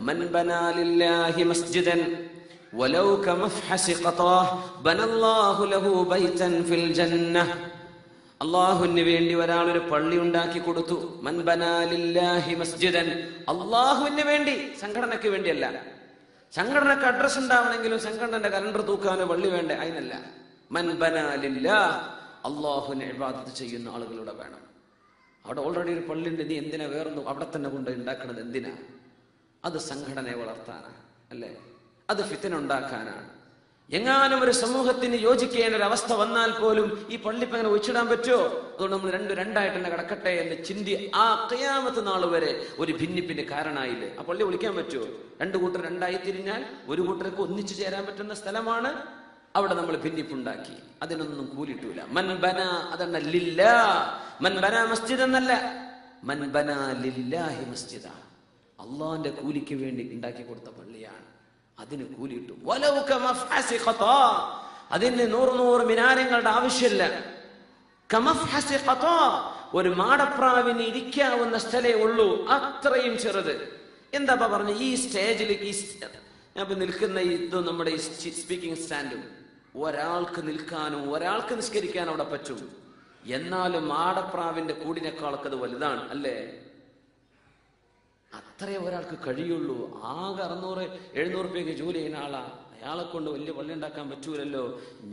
മൻ ബനാ ലില്ലാഹി മസ്ജിദൻ വലൗ കമഫ്ഹസി ഖതാഹ് ബനല്ലാഹു ലഹു ബൈതൻ ഫിൽ ജന്നഹ്. അല്ലാഹുവിന് വേണ്ടി ഒരാൾ ഒരു പള്ളി ഉണ്ടാക്കി കൊടുത്തു. മൻ ബനാ ലില്ലാഹി മസ്ജിദൻ, അല്ലാഹുവിന് വേണ്ടി, സംഘടനയ്ക്ക് വേണ്ടിയല്ല. സംഘടനക്ക് അഡ്രസ് ഉണ്ടാവണമെങ്കിലും സംഘടനയുടെ കലണ്ടർ തൂക്കാനോ പള്ളി വേണ്ടേ, അതിനല്ല. മൻ ബനാ ലില്ലാഹ്, അല്ലാഹുവിനെ ഇബാദത്ത് ചെയ്യുന്ന ആളുകളുടെ വേണം. അവിടെ ഓൾറെഡി ഒരു പള്ളി ഉണ്ട്, നീ എന്തിനാ വേറൊന്നും അവിടെ തന്നെ കൊണ്ട് ഉണ്ടാക്കണത്? എന്തിനാ? അത് സംഘടനയെ വളർത്താനാണ്, അല്ലേ? അത് ഫിത്ന ഉണ്ടാക്കാനാണ്. എങ്ങാനും ഒരു സമൂഹത്തിന് യോജിക്കേണ്ട ഒരു അവസ്ഥ വന്നാൽ പോലും ഈ പള്ളിപ്പ് അങ്ങനെ ഒഴിച്ചിടാൻ പറ്റുമോ? അതുകൊണ്ട് നമ്മൾ രണ്ടായിട്ട് തന്നെ കിടക്കട്ടെ എന്ന് ചിന്തി ആ ഖിയാമത്ത് നാൾ വരെ ഒരു ഭിന്നിപ്പിന് കാരണമായില്ലേ? ആ പള്ളി വിളിക്കാൻ പറ്റുമോ? രണ്ടു കൂട്ടർ രണ്ടായി തിരിഞ്ഞാൽ ഒരു കൂട്ടർക്ക് ഒന്നിച്ചു ചേരാൻ പറ്റുന്ന സ്ഥലമാണ്. അവിടെ നമ്മൾ ഭിന്നിപ്പുണ്ടാക്കി, അതിനൊന്നും കൂലിട്ടൂല. മൻ ബന, അതെന്ന ലില്ലാ. മൻ ബന മസ്ജിദ് എന്നല്ല, മൻ ബന ലില്ലാഹി മസ്ജിദ, അള്ളാന്റെ കൂലിക്ക് വേണ്ടി ഉണ്ടാക്കി കൊടുത്ത പള്ളിയാണ്. അതിന് കൂലിയിട്ടു. അതിന് 100 മിനാരങ്ങളുടെ ആവശ്യമില്ല. ഒരു മാടപ്രാവിന് ഇരിക്കാവുന്ന സ്ഥലേ ഉള്ളൂ, അത്രയും ചെറുത്. എന്താ പറഞ്ഞ ഈ സ്റ്റേജിലേക്ക് ഞാൻ നിൽക്കുന്ന ഇത് നമ്മുടെ ഈ സ്പീക്കിംഗ് സ്റ്റാൻഡും ഒരാൾക്ക് നിൽക്കാനും ഒരാൾക്ക് നിസ്കരിക്കാനും അവിടെ പറ്റും. എന്നാലും മാടപ്രാവിന്റെ കൂടിനേക്കാളൊക്കെ അത് വലുതാണ്, അല്ലേ? അത്രേ ഒരാൾക്ക് കഴിയുള്ളൂ. ആകെ 600-700 രൂപയ്ക്ക് ജോലി ചെയ്യുന്ന ആളാ, അയാളെ കൊണ്ട് വലിയ പള്ളി ഉണ്ടാക്കാൻ പറ്റൂലല്ലോ.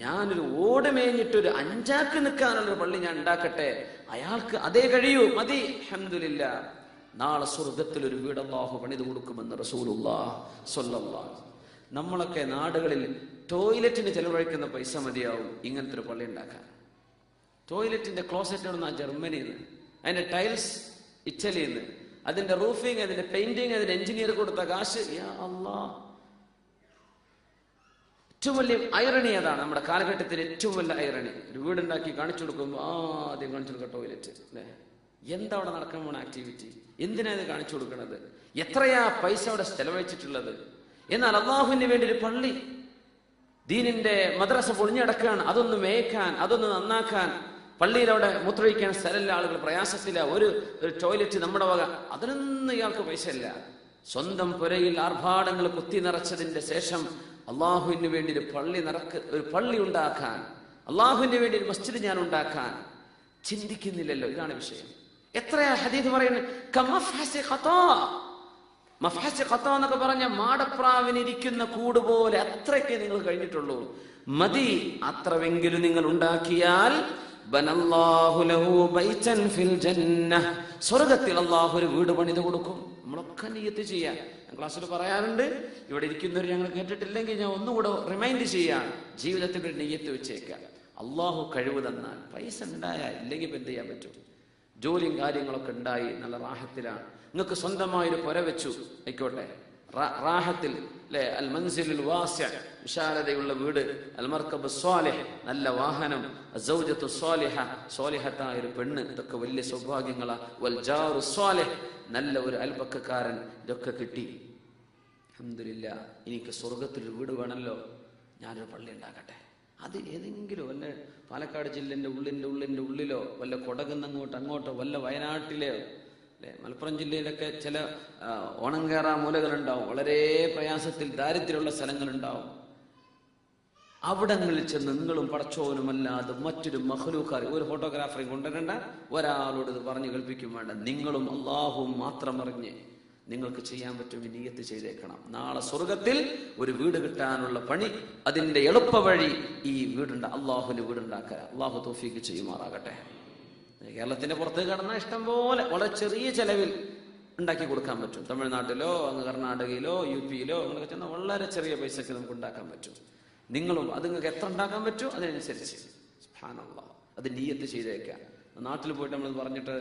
ഞാനൊരു ഓട് മേഞ്ഞിട്ടൊരു 5 ആൾക്ക് നിൽക്കാനുള്ളൊരു പള്ളി ഞാൻ ഉണ്ടാക്കട്ടെ, അയാൾക്ക് അതേ കഴിയൂ, മതി. അൽഹംദുലില്ലാ, നാളെ സ്വർഗത്തിൽ ഒരു വീട് അല്ലാഹു പണിത് കൊടുക്കുമെന്ന് റസൂലുള്ളാഹി സ്വല്ലല്ലാഹു അലൈഹി വസല്ലം. നമ്മളൊക്കെ നാടുകളിൽ ടോയ്ലറ്റിന് ചെലവഴിക്കുന്ന പൈസ മതിയാവും ഇങ്ങനത്തെ ഒരു പള്ളി ഉണ്ടാക്കാൻ. ടോയ്ലറ്റിന്റെ ക്ലോസറ്റ് എവിടുന്ന? ജർമ്മനിയിൽ നിന്ന്. അതിന്റെ ടൈൽസ് ഇറ്റലിയിൽ നിന്ന്. അതിന്റെ റൂഫിങ്, അതിന്റെ പെയിന്റിങ്, അതിന്റെ എഞ്ചിനീയർ കൊടുത്ത കാശ്. യാ അല്ലാഹ്, ഏറ്റവും വലിയ ഐറണി അതാണ്. നമ്മുടെ കാലഘട്ടത്തിൽ ഏറ്റവും വലിയ ഐറണി. ഒരു വീടുണ്ടാക്കി കാണിച്ചു കൊടുക്കുമ്പോൾ ആദ്യം കാണിച്ചു കൊടുക്കുക ടോയ്ലറ്റ്, അല്ലേ? എന്താ അവിടെ നടക്കാൻ പോണ ആക്ടിവിറ്റി? എന്തിനാ ഇത് കാണിച്ചു കൊടുക്കണത്? എത്രയാ പൈസ അവിടെ ചെലവഴിച്ചിട്ടുള്ളത്? എന്നാൽ അള്ളാഹുവിന് വേണ്ടി ഒരു പള്ളി, ദീനിന്റെ മദ്രസ പൊളിഞ്ഞടക്കാണ്. അതൊന്ന് മേയ്ക്കാൻ, അതൊന്ന് നന്നാക്കാൻ, പള്ളിയിൽ അവിടെ മൂത്രമൊഴിക്കാൻ സ്ഥലമില്ല, ആളുകൾ പ്രയാസത്തില്ല, ഒരു ടോയ്ലറ്റ് നമ്മുടെ വക, അതിനൊന്നും ഇയാൾക്ക് പൈസ ഇല്ല. സ്വന്തം പുരയിൽ ആർഭാടങ്ങൾ കുത്തി നിറച്ചതിന്റെ ശേഷം അള്ളാഹുവിന് വേണ്ടി ഒരു പള്ളി ഉണ്ടാക്കാൻ, അള്ളാഹുവിന് വേണ്ടി ഒരു മസ്ജിദ് ഞാൻ ഉണ്ടാക്കാൻ ചിന്തിക്കുന്നില്ലല്ലോ. ഇതാണ് വിഷയം. എത്രയാ ഹദീസ് പറയുന്നത്? മഫ്ഹസ് ഖത്താ എന്നൊക്കെ പറഞ്ഞ മാടപ്രാവിനിരിക്കുന്ന കൂട് പോലെ അത്രയ്ക്കേ നിങ്ങൾ കഴിഞ്ഞിട്ടുള്ളൂ. മതി, അത്രവെങ്കിലും നിങ്ങൾ ഉണ്ടാക്കിയാൽ ബനല്ലാഹു ലഹു ബൈതൻ ഫിൽ ജന്നഹ്, സ്വർഗ്ഗത്തിൽ അല്ലാഹു ഒരു വീട് പണിത് കൊടുക്കും. നമ്മളൊക്കെ നിയ്യത്ത് ചെയ്യാം. ഞാൻ ക്ലാസ്സിൽ പറയാറുണ്ട്, ഇവിടെ ഇരിക്കുന്നവർ ഞങ്ങൾ കേട്ടിട്ടില്ലെങ്കിൽ ഞാൻ ഒന്നുകൂടെ റിമൈൻഡ് ചെയ്യാം. ജീവിതത്തിൽ ഒരു നിയ്യത്ത് വെച്ചേക്കാം. അള്ളാഹു കഴിവ് തന്നാൽ, പൈസ ഉണ്ടായാൽ, ഇല്ലെങ്കിൽ ഇപ്പം എന്ത് ചെയ്യാൻ പറ്റും? ജോലിയും കാര്യങ്ങളൊക്കെ ഉണ്ടായി, നല്ല റാഹത്തിലാണ്. നിങ്ങൾക്ക് സ്വന്തമായൊരു പുര വെച്ചു, ആയിക്കോട്ടെ, റാഹത്തിൽ, അല്ലെ? അൽ മൻസിലുൽ വാസിഅ, വിശാലതയുള്ള വീട്. അൽ മർകബ് സ്വാലിഹ്, നല്ല വാഹനം. അസ്സൗജത്തു സ്വാലിഹ, സ്വാലിഹത്തായ ഒരു പെണ്ണ്, ഇതൊക്കെ വലിയ സൗഭാഗ്യങ്ങളാ. വൽ ജാറു സ്വാലിഹ്, നല്ല ഒരു അയൽപക്കക്കാരൻ, ഇതൊക്കെ കിട്ടി. അൽഹംദുലില്ലാ, എനിക്ക് സ്വർഗത്തിൽ ഒരു വീട് വേണമല്ലോ, ഞാനൊരു പള്ളി ഉണ്ടാക്കട്ടെ. അത് ഏതെങ്കിലും വല്ല പാലക്കാട് ജില്ലേന്റെ ഉള്ളിലോ വല്ല കൊടകുന്നങ്ങോട്ടോ അങ്ങോട്ടോ വല്ല വയനാട്ടിലെയോ, അല്ലെ? മലപ്പുറം ജില്ലയിലൊക്കെ ചില ഓണം കയറാ മൂലകളുണ്ടാവും, വളരെ പ്രയാസത്തിൽ ദാരിദ്ര്യമുള്ള സ്ഥലങ്ങളുണ്ടാവും. അവിടങ്ങളിൽ ചെന്ന് നിങ്ങളും പടച്ചോനുമല്ലാതെ മറ്റൊരു മഖ്ലൂഖാർ, ഒരു ഫോട്ടോഗ്രാഫറെയും കൊണ്ടുവരണ്ട, ഒരാളോട് ഇത് പറഞ്ഞു കേൾപ്പിക്കും വേണ്ട. നിങ്ങളും അള്ളാഹുവും മാത്രം അറിഞ്ഞ് നിങ്ങൾക്ക് ചെയ്യാൻ പറ്റും, നിയ്യത്ത് ചെയ്തേക്കണം. നാളെ സ്വർഗത്തിൽ ഒരു വീട് കിട്ടാനുള്ള പണി, അതിന്റെ എളുപ്പ വഴി ഈ അള്ളാഹുവിന്റെ വീടുണ്ടാക്കുക. അള്ളാഹു തൗഫീഖ് ചെയ്യുമാറാകട്ടെ. കേരളത്തിന്റെ പുറത്ത് കടന്നാൽ ഇഷ്ടം പോലെ വളരെ ചെറിയ ചെലവിൽ ഉണ്ടാക്കി കൊടുക്കാൻ പറ്റും. തമിഴ്നാട്ടിലോ അങ്ങ് കർണാടകയിലോ UP-യിലോ അങ്ങനെയൊക്കെ ചെന്നാൽ വളരെ ചെറിയ പൈസക്ക് നമുക്ക് ഉണ്ടാക്കാൻ പറ്റും. നിങ്ങളും അത് നിങ്ങൾക്ക് എത്ര ഉണ്ടാക്കാൻ പറ്റും അതിനനുസരിച്ച് സുബ്ഹാനല്ലാഹ് അത് നിയ്യത്ത് ചെയ്തേക്കാം. നാട്ടിൽ പോയിട്ട് നമ്മൾ പറഞ്ഞിട്ട്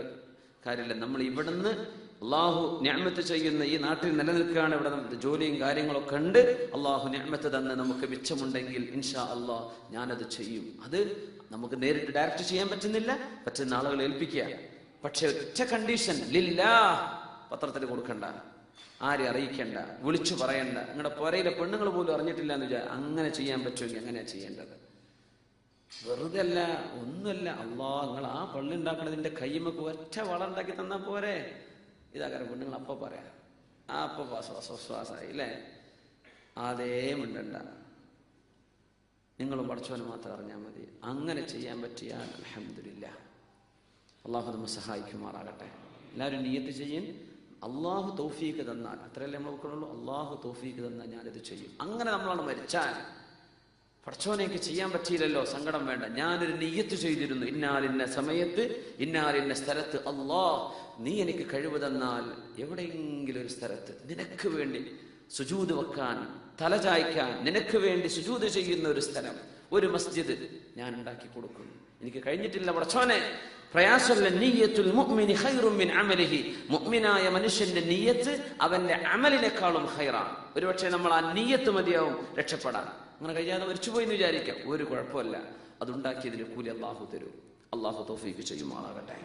കാര്യമില്ല. നമ്മൾ ഇവിടുന്ന് അള്ളാഹു നിഅമത്ത് ചെയ്യുന്ന ഈ നാട്ടിൽ നിലനിൽക്കുകയാണ്. ഇവിടെ ജോലിയും കാര്യങ്ങളൊക്കെ ഉണ്ട്. അള്ളാഹു നിഅമത്ത് തന്നെ നമുക്ക് മിച്ചമുണ്ടെങ്കിൽ ഇൻഷാ അള്ളാഹ് ഞാനത് ചെയ്യും. അത് നമുക്ക് നേരിട്ട് ഡയറക്റ്റ് ചെയ്യാൻ പറ്റുന്ന ആളുകളെ ഏൽപ്പിക്കുക. പക്ഷെ ഒറ്റ കണ്ടീഷൻ, ലില്ലാഹ്, പത്രത്തിൽ കൊടുക്കണ്ട, ആരെ അറിയിക്കണ്ട, വിളിച്ചു പറയണ്ട. നിങ്ങളുടെ പുരയിലെ പെണ്ണുങ്ങൾ പോലും അറിഞ്ഞിട്ടില്ല എന്ന് വിചാരിച്ചാൽ അങ്ങനെ ചെയ്യാൻ പറ്റുമെങ്കിൽ അങ്ങനെയാ ചെയ്യേണ്ടത്. വെറുതെ അല്ല, ഒന്നുമല്ല. അള്ളാഹ് നിങ്ങൾ ആ പള്ളി ഉണ്ടാക്കണതിന്റെ കയ്യുമൊക്കെ ഒറ്റ വള ഉണ്ടാക്കി തന്നാൽ പോരെ. ഇതാകാരം പെണ്ണുങ്ങൾ അപ്പൊ പറയാം. അപ്പൊ ശ്വാസമായി അല്ലേ? അതേ മിണ്ടണ്ട, നിങ്ങളും പഠിച്ചവന് മാത്രം അറിഞ്ഞാൽ മതി. അങ്ങനെ ചെയ്യാൻ പറ്റിയാൽ അൽഹംദുലില്ലാഹ്. അള്ളാഹു നമ്മെ സഹായിക്കുമാറാകട്ടെ. എല്ലാവരും നിയ്യത്ത് ചെയ്യും. അള്ളാഹു തൗഫീക്ക് തന്നാൽ, അത്രയല്ലേ നമ്മൾ നോക്കണുള്ളൂ, അള്ളാഹു തൗഫീക്ക് തന്നാൽ ഞാനിത് ചെയ്യും. അങ്ങനെ നമ്മളാണ് മരിച്ചാൽ, പഠിച്ചവനെയൊക്കെ ചെയ്യാൻ പറ്റിയില്ലല്ലോ, സങ്കടം വേണ്ട. ഞാനൊരു നിയ്യത്ത് ചെയ്തിരുന്നു, ഇന്നാലിന്ന സമയത്ത് ഇന്നാലിന്ന സ്ഥലത്ത് അള്ളാഹ് നീ എനിക്ക് കഴിവ് തന്നാൽ എവിടെയെങ്കിലും ഒരു സ്ഥലത്ത് നിനക്ക് വേണ്ടി സുജൂദ് വെക്കാൻ, തലചായ്ക്കാൻ, നിനക്ക് വേണ്ടി സുജൂദ് ചെയ്യുന്ന ഒരു സ്ഥലം, ഒരു മസ്ജിദ് ഞാൻ ഉണ്ടാക്കി കൊടുക്കും. എനിക്ക് കഴിഞ്ഞിട്ടില്ല പഠിച്ചവനെ, പ്രയാസമുള്ള നിയ്യത്തുൽ മുഅ്മിനി ഖൈറും മിൻ അമലിഹി. മുഅ്മിനായ മനുഷ്യന്റെ നിയ്യത്ത് അവന്റെ അമലിനേക്കാളും ഖൈറാണ്. ഒരുപക്ഷെ നമ്മൾ ആ നിയ്യത്ത് മതിയാവും രക്ഷപ്പെടാൻ. അങ്ങനെ കഴിയാതെ മരിച്ചുപോയി എന്ന് വിചാരിക്കാം, ഒരു കുഴപ്പമില്ല. അതുണ്ടാക്കിയതിന് കൂലി അള്ളാഹു തരും. അള്ളാഹു തൗഫീഖ് ചെയ്യുമാറാകട്ടെ.